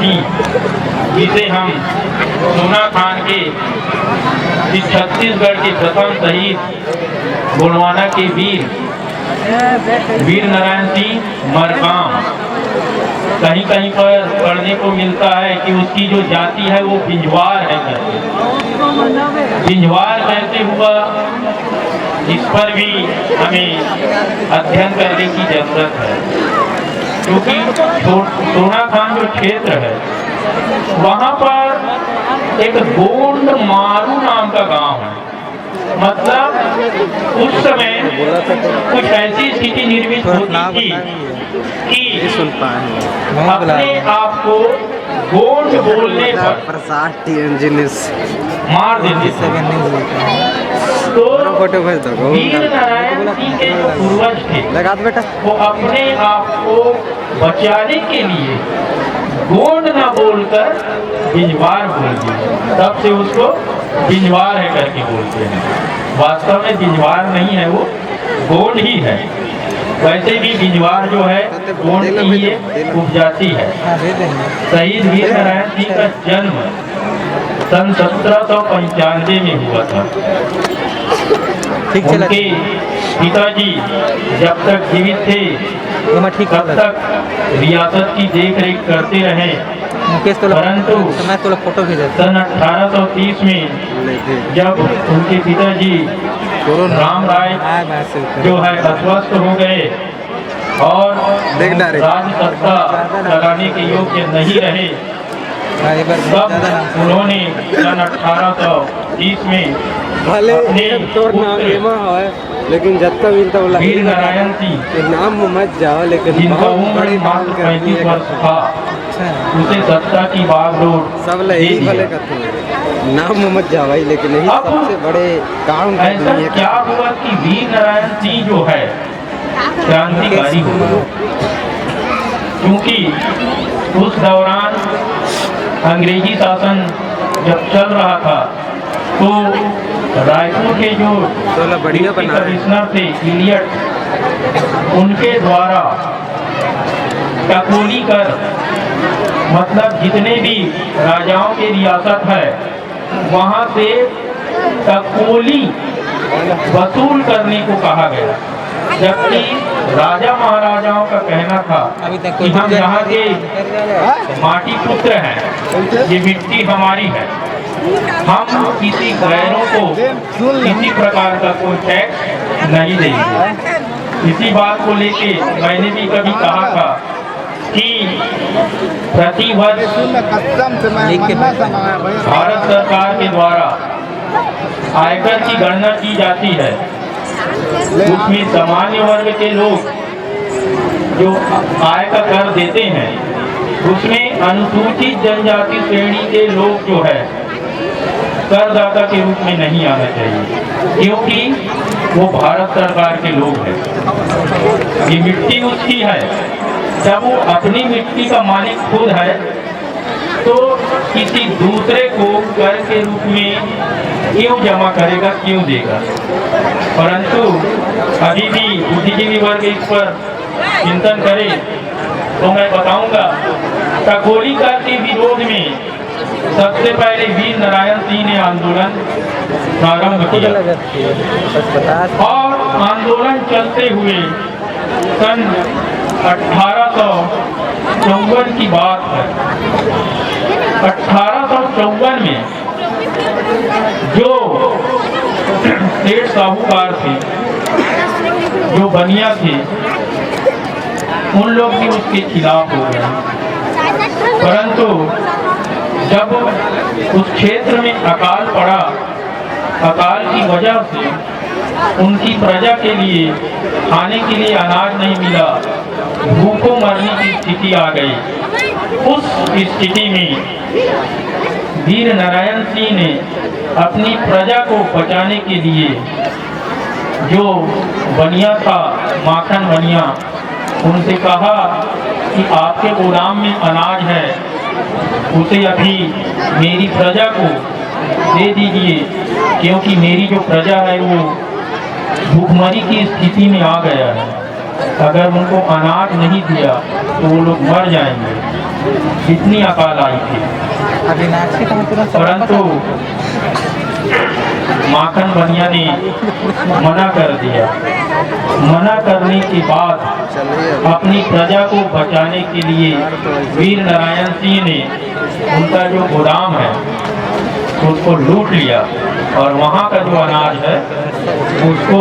सिंह, जिसे हम सोना खान के इस छत्तीसगढ़ के प्रथम शहीद गोंडवाना के वीर नारायण सिंह मरकाम, कहीं कहीं पर पढ़ने को मिलता है कि उसकी जो जाति है वो बिंजवार है करके। बिंजवार कैसे हुआ, इस पर भी हमें अध्ययन करने की जरूरत है, क्योंकि सोना खान जो क्षेत्र है वहाँ पर एक गोंड मारू नाम का गांव है। मतलब उस समय कुछ ऐसी स्थिति निर्मित होती थी कि अपने आप को गोंड बोलने पर मार देते थे। तो वीर नारायण सिंह के जो पूर्वज थे वो अपने आप को बचाने के लिए गोंड न बोलकर बिंजवार बोल दिए, तब से उसको बिंजवार है करके बोलते हैं। वास्तव में बिंजवार नहीं है, वो गोंड ही है। वैसे भी बिंजवार जो है गोंड की ही एक उपजाति है। शहीद वीर नारायण सिंह का जन्म सन 1795 में हुआ था। उनके पिताजी जब तक जीवित थे तब तक रियासत की देख रेख करते रहे, परंतु सन 1830 में जब उनके पिताजी राम राय जो है अस्वस्थ हो गए और राज सत्ता चलाने के योग्य नहीं रहे, तब उन्होंने सन 1830 में अपने लेकिन जब तक मिलता बोला वीर नारायण सिंह नाम मत जाओ, लेकिन जिनका उम्र मात्र 35 वर्ष था, उसे सत्ता की बागडोर सब यही भले करते हैं, नाम मत जाओ भाई, लेकिन यही सबसे बड़े काम ऐसा क्या हुआ कि वीर नारायण सिंह जो है क्रांतिकारी हुआ, क्योंकि उस दौरान अंग्रेजी शासन जब चल रहा था तो रायपुर के जो डिप्टी कमिश्नर थे इलियट, उनके द्वारा टकोली कर, मतलब जितने भी राजाओं की रियासत है वहाँ से टकोली वसूल करने को कहा गया, जबकि राजा महाराजाओं का कहना था कि हम यहाँ के माटी पुत्र हैं, ये मिट्टी हमारी है, हम किसी गैरों को किसी प्रकार का कोई टैक्स नहीं देंगे। इसी बात को लेके मैंने भी कभी कहा था कि प्रतिवर्ष भारत सरकार के द्वारा आयकर की गणना की जाती है, उसमें सामान्य वर्ग के लोग जो आय का कर देते हैं उसमें अनुसूचित जनजाति श्रेणी के लोग जो है करदाता के रूप में नहीं आना चाहिए, क्योंकि वो भारत सरकार के लोग हैं। ये मिट्टी उसकी है, जब वो अपनी मिट्टी का मालिक खुद है तो किसी दूसरे को कर के रूप में क्यों जमा करेगा, क्यों देगा। परंतु अभी भी बुद्धिजीवी वर्ग इस पर चिंतन करे तो मैं बताऊंगा, टकोली कर के विरोध में सबसे पहले वीर नारायण सिंह ने आंदोलन प्रारंभ किया और आंदोलन चलते हुए सन 1854 की बात है। 1854 में जो सेठ साहूकार थे, जो बनिया थे, उन लोग भी उसके खिलाफ हो गए, परंतु जब उस क्षेत्र में अकाल पड़ा, अकाल की वजह से उनकी प्रजा के लिए खाने के लिए अनाज नहीं मिला, भूखों मरने की स्थिति आ गई। उस स्थिति में वीर नारायण सिंह ने अपनी प्रजा को बचाने के लिए, जो बनिया था माखन बनिया, उनसे कहा कि आपके गोदाम में अनाज है, उसे अभी मेरी प्रजा को दे दीजिए, क्योंकि मेरी जो प्रजा है वो भूखमरी की स्थिति में आ गया है। अगर उनको अनाज नहीं दिया तो वो लोग मर जाएंगे। इतनी अकाल आई थी, परंतु माखन बनिया ने मना कर दिया। मना करने के बाद अपनी प्रजा को बचाने के लिए वीर नारायण सिंह ने उनका जो गोदाम है उसको लूट लिया और वहाँ का जो अनाज है उसको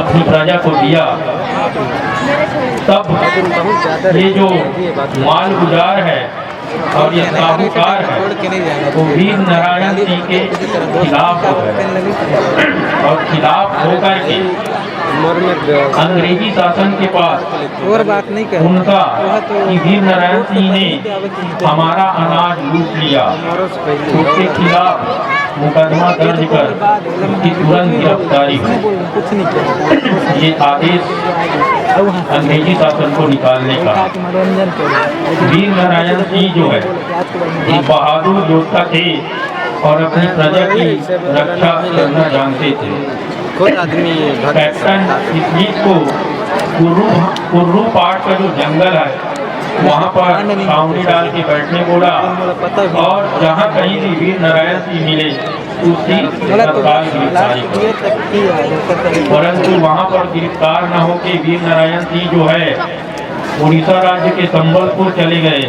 अपनी प्रजा को दिया। तब ये जो माल गुजार है और ये साहूकार है वो वीर नारायण सिंह के खिलाफ हो गए और खिलाफ होकर के अंग्रेजी शासन के पास और बात नहीं कर उनका कि वीर नारायण सिंह ने हमारा अनाज लूट लिया, उसके खिलाफ मुकदमा दर्ज कर उसकी तुरंत गिरफ्तारी हुई। ये आदेश अंग्रेजी शासन को निकालने का। वीर नारायण सिंह जो है एक बहादुर योद्धा थे और अपनी प्रजा की रक्षा करना जानते थे। खुद आदमी कैप्टन स्मिथ को कुर्रू पाट का जो जंगल है वहाँ पर छावनी डाल के बैठने बोला और जहाँ कहीं भी वीर नारायण सिंह मिले उसकी तत्काल गिरफ्तारी की। परंतु वहाँ पर गिरफ्तार न होकर वीर नारायण सिंह जो है उड़ीसा राज्य के संबलपुर चले गए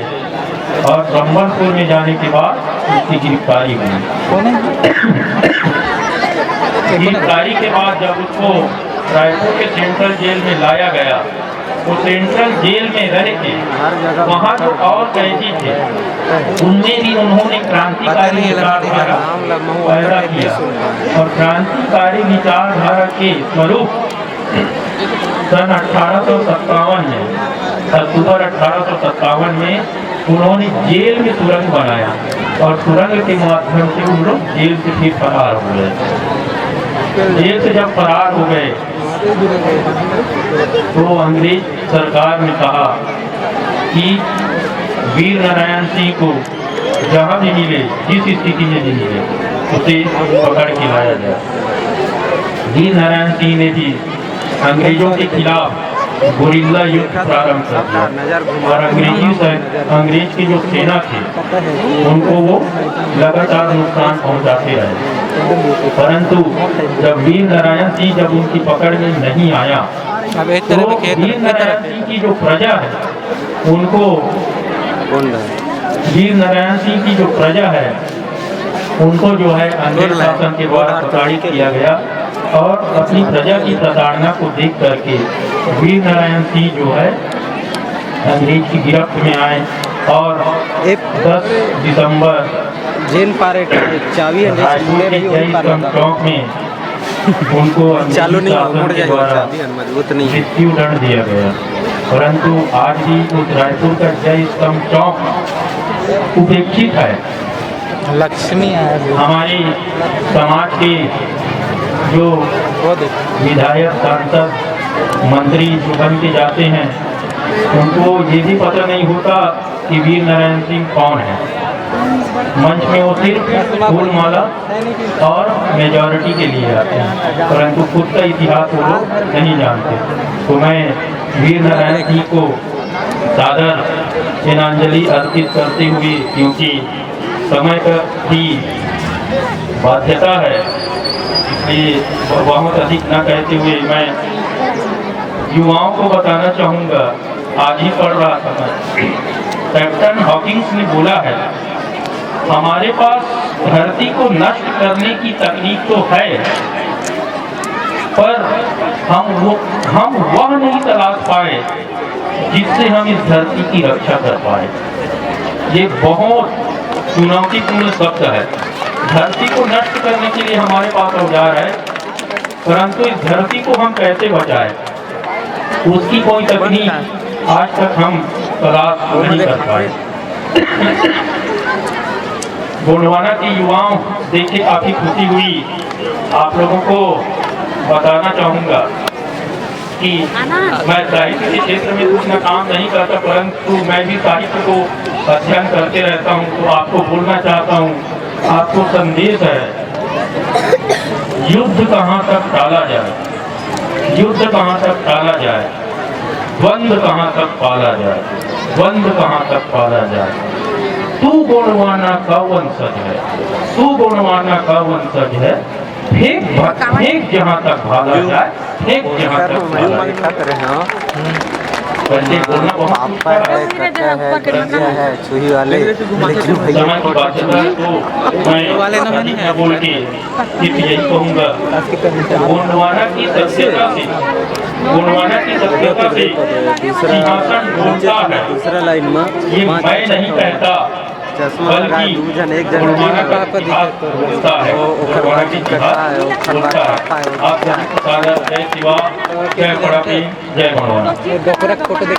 और संबलपुर में जाने के बाद उसकी गिरफ्तारी हुई। गिरफ्तारी के बाद जब उसको रायपुर के सेंट्रल जेल में लाया गया तो सेंट्रल जेल में रह के वहाँ जो और कैदी थे उनमें भी उन्होंने क्रांतिकारी विचारधारा पैदा किया और क्रांतिकारी विचारधारा के स्वरूप सन 1857 में अक्टूबर 1857 में उन्होंने जेल में सुरंग बनाया और सुरंग के माध्यम से उन लोग जेल से फिर फरार हो गए। जेल से जब फरार हो गए तो अंग्रेज सरकार ने कहा कि वीर नारायण सिंह को जहाँ भी मिले जिस स्थिति में भी मिले उसे पकड़ के लाया जाए। वीर नारायण सिंह ने भी अंग्रेजों के खिलाफ गुरिल्ला युद्ध प्रारंभ कर दिया और अंग्रेज की जो सेना थी उनको वो लगातार नुकसान पहुंचाते रहे। परंतु जब वीर नारायण सिंह जब उनकी पकड़ में नहीं आया तो वीर नारायण सिंह की जो प्रजा है उनको वीर नारायण सिंह की जो प्रजा है उनको जो है अंग्रेज शासन के द्वारा प्रताड़ित किया गया और अपनी प्रजा की प्रताड़ना को देख करके वीर नारायण सिंह जो है अंग्रेज की गिरफ्त में आए और 10 दिसंबर जेल पारे चाबी चौक में उनको चालू नहीं मजबूत नहीं मृत्यु दंड दिया गया। परंतु आज भी उस रायपुर का जय स्तंभ चौक उपेक्षित है। लक्ष्मी हमारे समाज के जो विधायक सांसद मंत्री जो बन के जाते हैं उनको ये भी पता नहीं होता कि वीर नारायण सिंह कौन है। मंच में वो सिर्फ फूल माला और मेजॉरिटी के लिए आते हैं परंतु खुद का इतिहास वो लोग नहीं जानते। तो मैं वीर नारायण सिंह को सादर श्रद्धांजलि अर्पित करते हुए क्योंकि समय की बाध्यता है इसलिए बहुत अधिक न कहते हुए मैं युवाओं को बताना चाहूँगा। आज ही पढ़ रहा था मैं कैप्टन हॉकिंस ने बोला है हमारे पास धरती को नष्ट करने की तकनीक तो है पर हम वह नहीं तलाश पाए जिससे हम इस धरती की रक्षा कर पाए। ये बहुत चुनौतीपूर्ण शब्द है। धरती को नष्ट करने के लिए हमारे पास औजार है परंतु इस धरती को हम कैसे बचाएं उसकी कोई तकनीक आज तक हम तलाश नहीं कर पाए। गोंडवाना के युवाओं देख के काफी खुशी हुई। आप लोगों को बताना चाहूँगा कि मैं साहित्य के क्षेत्र में कुछ न काम नहीं करता परंतु मैं भी साहित्य को अध्ययन करते रहता हूँ। तो आपको बोलना चाहता हूँ, आपको संदेश है युद्ध कहाँ तक टाला जाए, युद्ध कहाँ तक टाला जाए। द्वंद्व कहाँ तक पाला जाए, द्वंद्व कहाँ तक पाला जाए। तू गुणवाना का वंशज है, तू गुणवाना का वंशज है, फेंक जहाँ तक भागा जाए, फेंक जहाँ तक भागा जाए। बच्चे बोलना बहुत पापा है, काका है, जीजा है, छुही वाले, लेकिन भैया समय की बात है तो मैं बोल के सिर्फ यही कहूँगा, गोंडवाना की सभ्यता से, गोंडवाना की सभ्यता से सिंहासन ढूंढता है, दूसरा लाइन में ये मैं नहीं कहता, चश्मा लगाए बल्कि दू जन एक जन गोंडवाना का का इतिहास बोलता है, गोंडवाना की इतिहास बोलता है। आप सारा जय शिवा, जय बड़ा जय गोंडवाना। फोटो